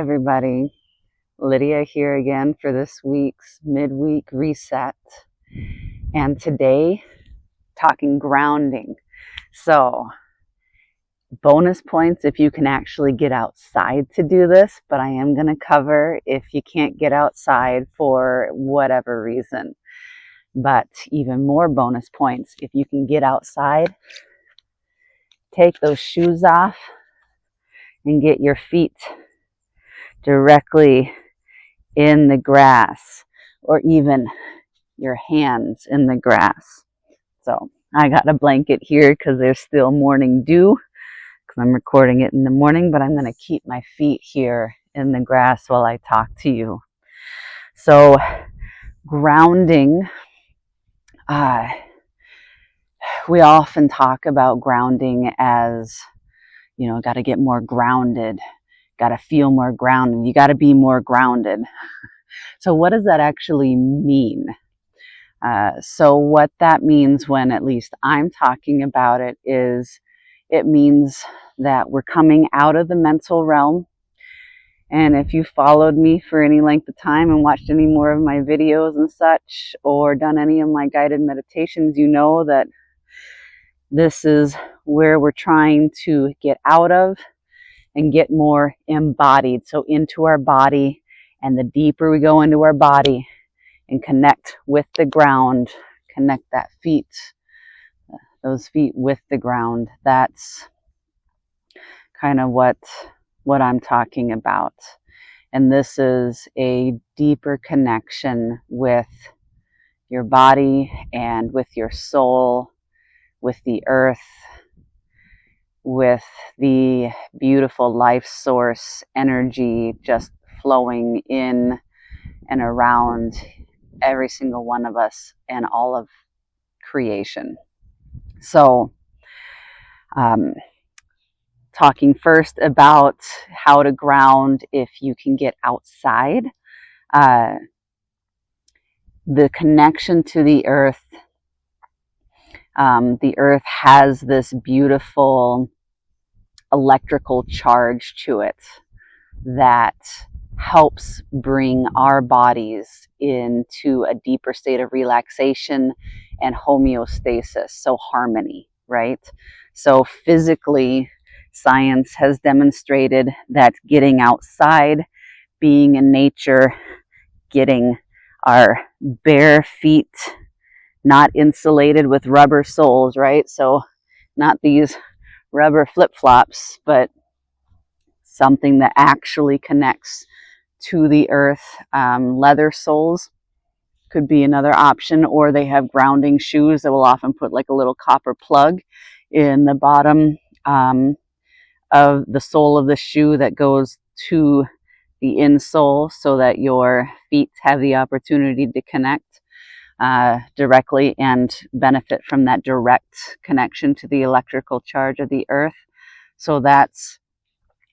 everybody. Lydia here again for this week's midweek reset. And today, talking grounding. So, bonus points if you can actually get outside to do this, but I am going to cover if you can't get outside for whatever reason. But even more bonus points if you can get outside, take those shoes off and get your feet directly in the grass, or even your hands in the grass. So I got a blanket here because there's still morning dew, because I'm recording it in the morning, but I'm going to keep my feet here in the grass while I talk to you. So grounding, we often talk about grounding as, got to get more grounded, got to feel more grounded, you got to be more grounded. So what does that actually mean? So what that means, when at least I'm talking about it, is it means that we're coming out of the mental realm. And if you followed me for any length of time and watched any more of my videos and such, or done any of my guided meditations, you know that this is where we're trying to get out of and get more embodied. So into our body, and the deeper we go into our body and connect with the ground, connect those feet with the ground. That's kind of what I'm talking about. And this is a deeper connection with your body and with your soul, with the earth, with the beautiful life source energy just flowing in and around every single one of us and all of creation. So, talking first about how to ground if you can get outside. The connection to the earth. The earth has this beautiful electrical charge to it that helps bring our bodies into a deeper state of relaxation and homeostasis, so harmony, right? So physically, science has demonstrated that getting outside, being in nature, getting our bare feet not insulated with rubber soles, right? So not these rubber flip-flops, but something that actually connects to the earth. Leather soles could be another option, or they have grounding shoes that will often put like a little copper plug in the bottom of the sole of the shoe that goes to the insole, so that your feet have the opportunity to connect directly and benefit from that direct connection to the electrical charge of the earth. So that's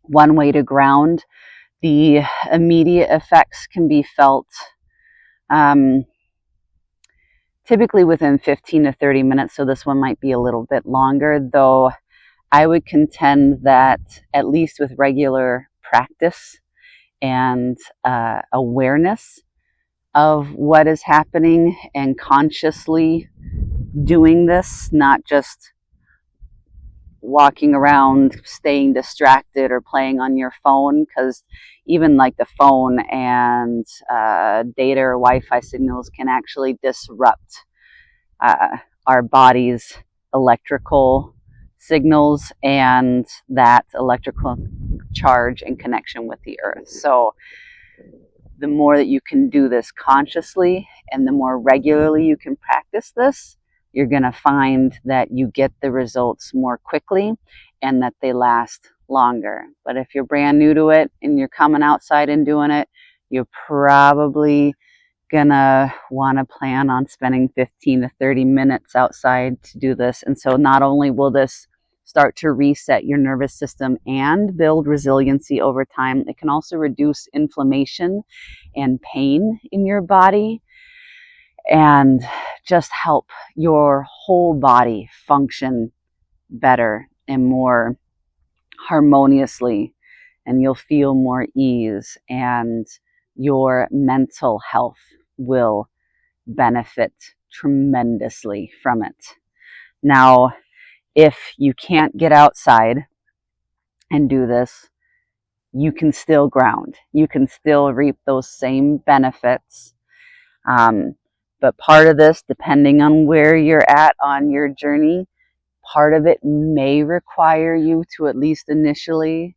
one way to ground. The immediate effects can be felt typically within 15 to 30 minutes. So this one might be a little bit longer, though I would contend that at least with regular practice and awareness of what is happening, and consciously doing this, not just walking around staying distracted or playing on your phone, because even like the phone and data or Wi-Fi signals can actually disrupt our body's electrical signals and that electrical charge and connection with the earth. So the more that you can do this consciously and the more regularly you can practice this, you're going to find that you get the results more quickly and that they last longer. But if you're brand new to it and you're coming outside and doing it, you're probably going to want to plan on spending 15 to 30 minutes outside to do this. And so not only will this start to reset your nervous system and build resiliency over time, it can also reduce inflammation and pain in your body and just help your whole body function better and more harmoniously and you'll feel more ease, and your mental health will benefit tremendously from it. Now, if you can't get outside and do this, you can still ground. You can still reap those same benefits. But part of this, depending on where you're at on your journey, part of it may require you to at least initially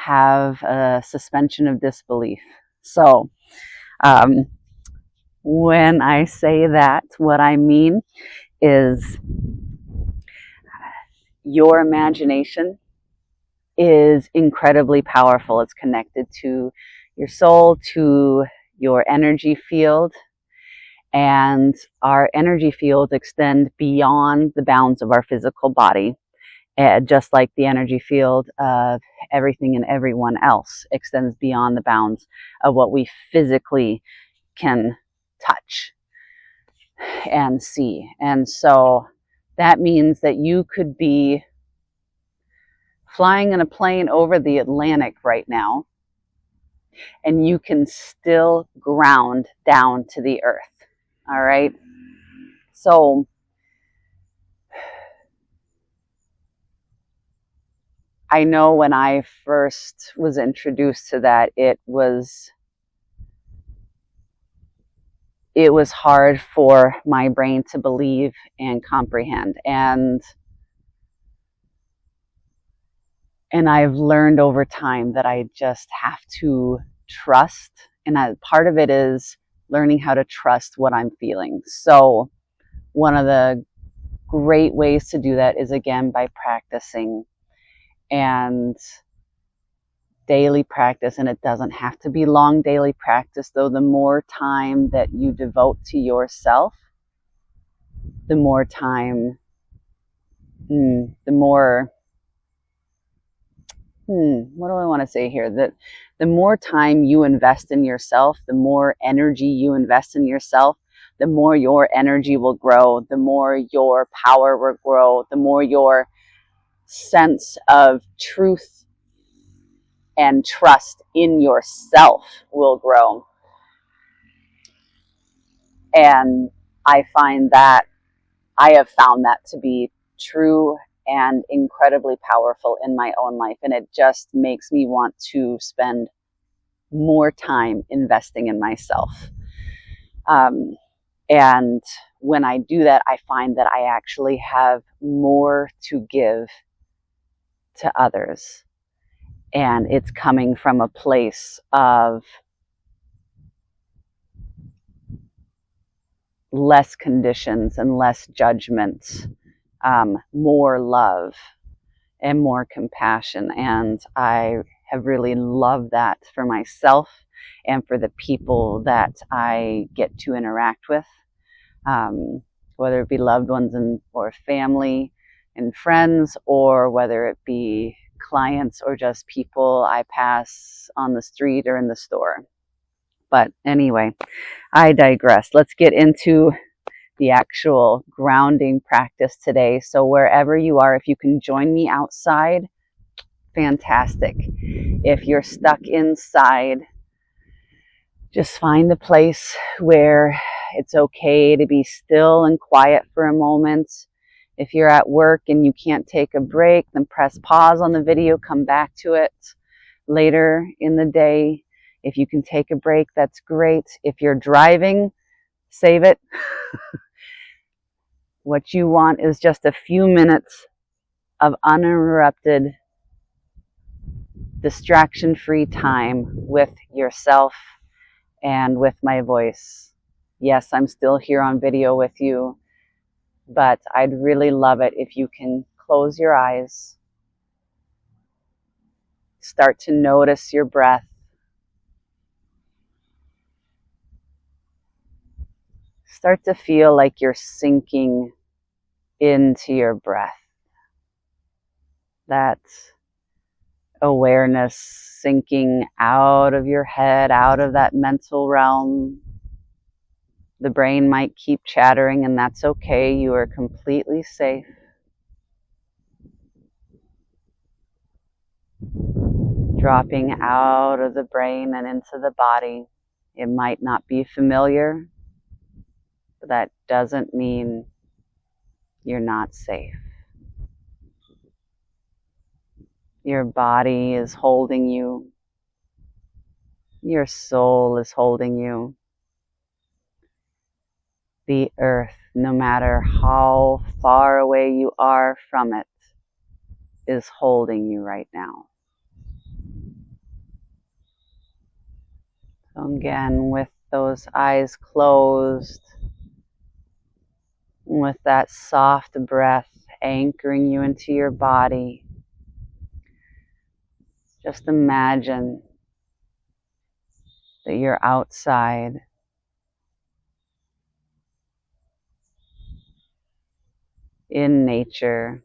have a suspension of disbelief. So, when I say that, what I mean is your imagination is incredibly powerful. It's connected to your soul, to your energy field, and our energy fields extend beyond the bounds of our physical body, just like the energy field of everything and everyone else extends beyond the bounds of what we physically can touch and see. And so that means that you could be flying in a plane over the Atlantic right now, and you can still ground down to the earth. All right. So I know when I first was introduced to that, it was hard for my brain to believe and comprehend. And I've learned over time that I just have to trust. And part of it is learning how to trust what I'm feeling. So one of the great ways to do that is, again, by practicing and daily practice. And it doesn't have to be long daily practice, though. The more time that you devote to yourself, the more time, what do I want to say here? That the more time you invest in yourself, the more energy you invest in yourself, the more your energy will grow, the more your power will grow, the more your sense of truth and trust in yourself will grow. And I have found that to be true and incredibly powerful in my own life. And it just makes me want to spend more time investing in myself. And when I do that, I find that I actually have more to give to others. And it's coming from a place of less conditions and less judgment, more love and more compassion. And I have really loved that for myself and for the people that I get to interact with, whether it be loved ones or family and friends, or whether it be clients or just people I pass on the street or in the store. But anyway, I digress. Let's get into the actual grounding practice today. So wherever you are, if you can join me outside, fantastic. If you're stuck inside, just find a place where it's okay to be still and quiet for a moment. If you're at work and you can't take a break, then press pause on the video, come back to it later in the day. If you can take a break, that's great. If you're driving, save it. What you want is just a few minutes of uninterrupted, distraction-free time with yourself and with my voice. Yes, I'm still here on video with you, but I'd really love it if you can close your eyes, start to notice your breath, start to feel like you're sinking into your breath. That awareness sinking out of your head, out of that mental realm. The brain might keep chattering, and that's okay. You are completely safe. dropping out of the brain and into the body. It might not be familiar, but that doesn't mean you're not safe. Your body is holding you. Your soul is holding you. The earth, no matter how far away you are from it, is holding you right now. So again, with those eyes closed, with that soft breath anchoring you into your body, just imagine that you're outside, in nature,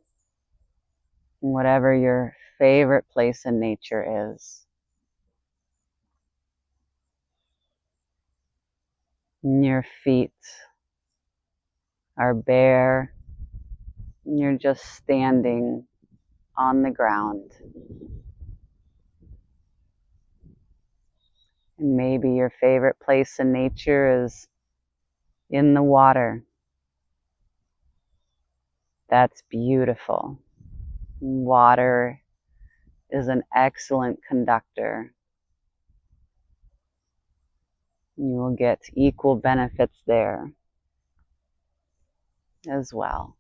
whatever your favorite place in nature is. And your feet are bare, and you're just standing on the ground. And maybe your favorite place in nature is in the water. That's beautiful. Water is an excellent conductor. You will get equal benefits there as well.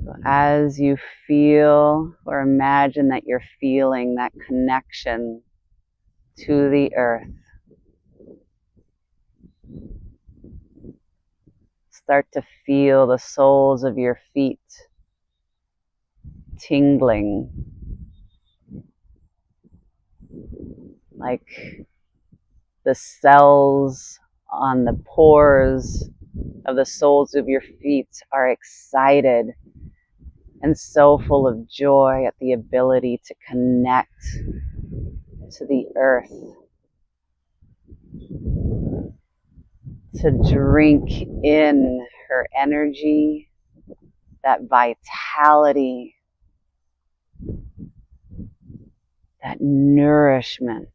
So as you feel or imagine that you're feeling that connection to the earth, start to feel the soles of your feet tingling, like the cells on the pores of the soles of your feet are excited and so full of joy at the ability to connect to the earth, to drink in her energy, that vitality, that nourishment.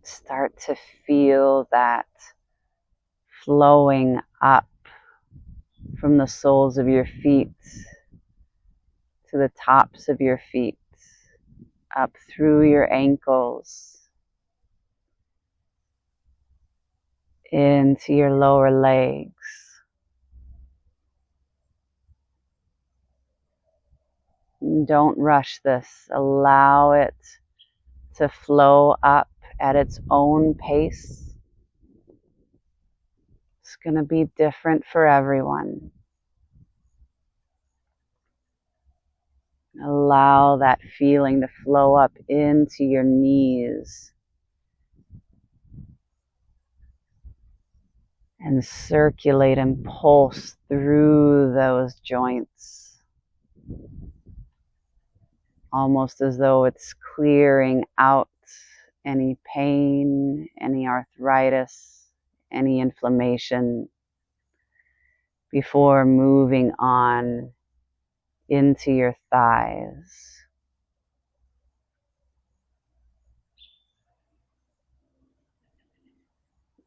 Start to feel that flowing up from the soles of your feet to the tops of your feet, up through your ankles, into your lower legs. Don't rush this. Allow it to flow up at its own pace. It's going to be different for everyone. Allow that feeling to flow up into your knees and circulate and pulse through those joints, almost as though it's clearing out any pain, any arthritis, any inflammation, before moving on into your thighs.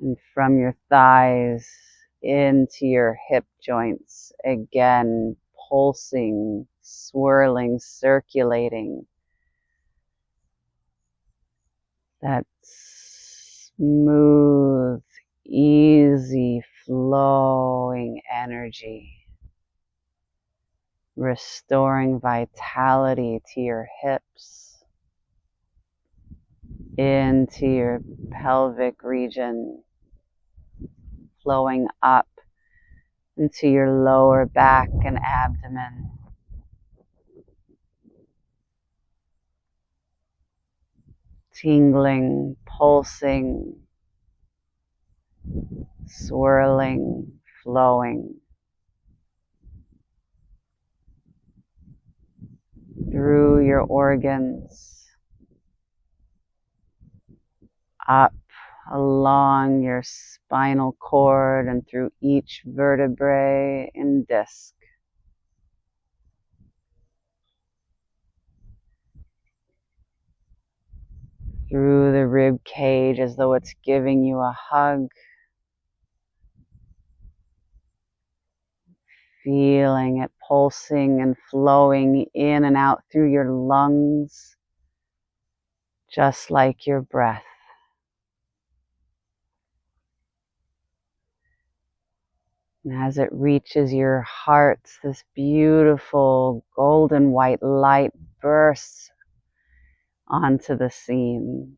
And from your thighs into your hip joints, again, pulsing, swirling, circulating. That smooth, easy flowing energy, restoring vitality to your hips, into your pelvic region, flowing up into your lower back and abdomen. Tingling, pulsing, swirling, flowing through your organs, up along your spinal cord and through each vertebrae and disc. Through the rib cage as though it's giving you a hug. Feeling it pulsing and flowing in and out through your lungs, just like your breath. And as it reaches your heart, this beautiful golden white light bursts onto the scene.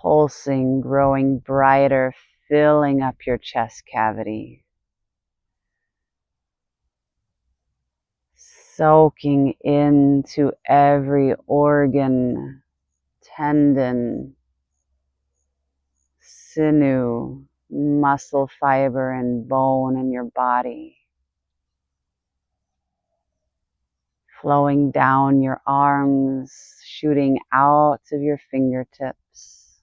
Pulsing, growing brighter, filling up your chest cavity. Soaking into every organ, tendon, sinew, muscle fiber, and bone in your body. Flowing down your arms, shooting out of your fingertips.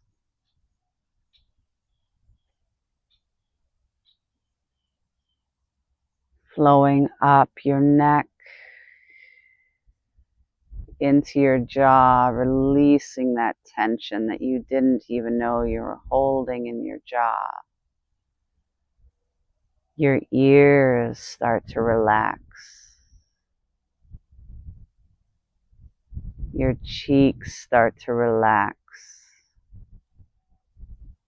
Flowing up your neck, into your jaw, releasing that tension that you didn't even know you were holding in your jaw. Your ears start to relax. Your cheeks start to relax.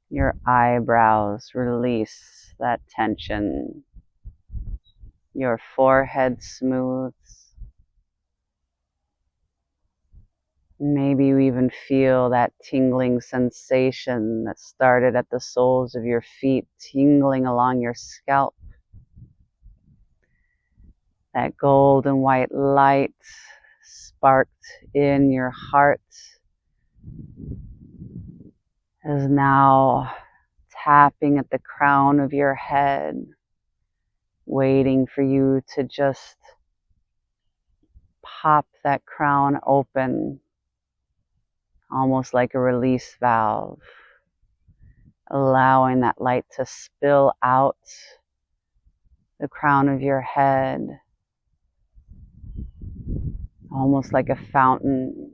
Your eyebrows release that tension. Your forehead smooths. Maybe you even feel that tingling sensation that started at the soles of your feet, tingling along your scalp. That golden white light sparked in your heart is now tapping at the crown of your head, waiting for you to just pop that crown open, almost like a release valve, allowing that light to spill out the crown of your head, almost like a fountain.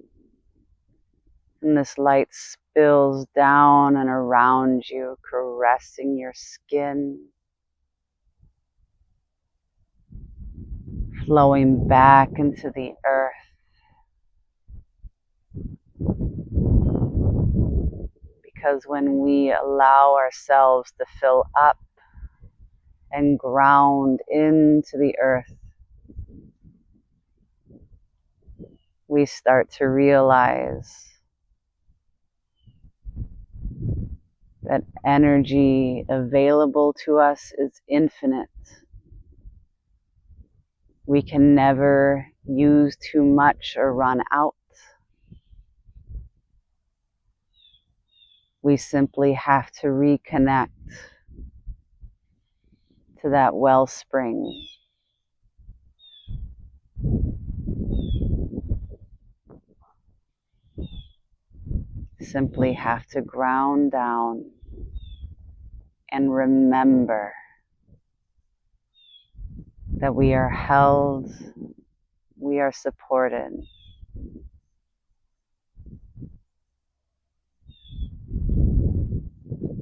And this light spills down and around you, caressing your skin, flowing back into the earth. Because when we allow ourselves to fill up and ground into the earth, we start to realize that energy available to us is infinite. We can never use too much or run out. We simply have to reconnect to that wellspring. Simply have to ground down and remember that we are held, we are supported.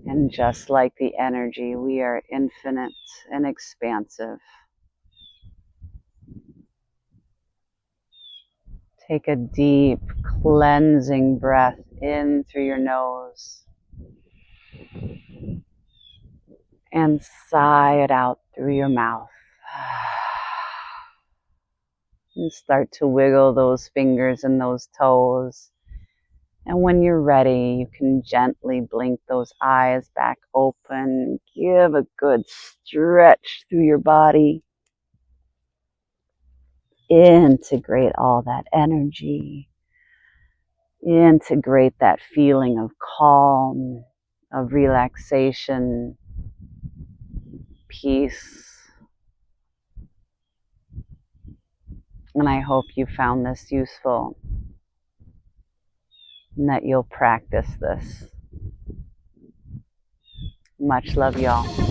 And just like the energy, we are infinite and expansive. Take a deep, cleansing breath in through your nose and sigh it out through your mouth. And start to wiggle those fingers and those toes. And when you're ready, you can gently blink those eyes back open. Give a good stretch through your body. Integrate all that energy. Integrate that feeling of calm, of relaxation, peace. And I hope you found this useful. and that you'll practice this. Much love, y'all.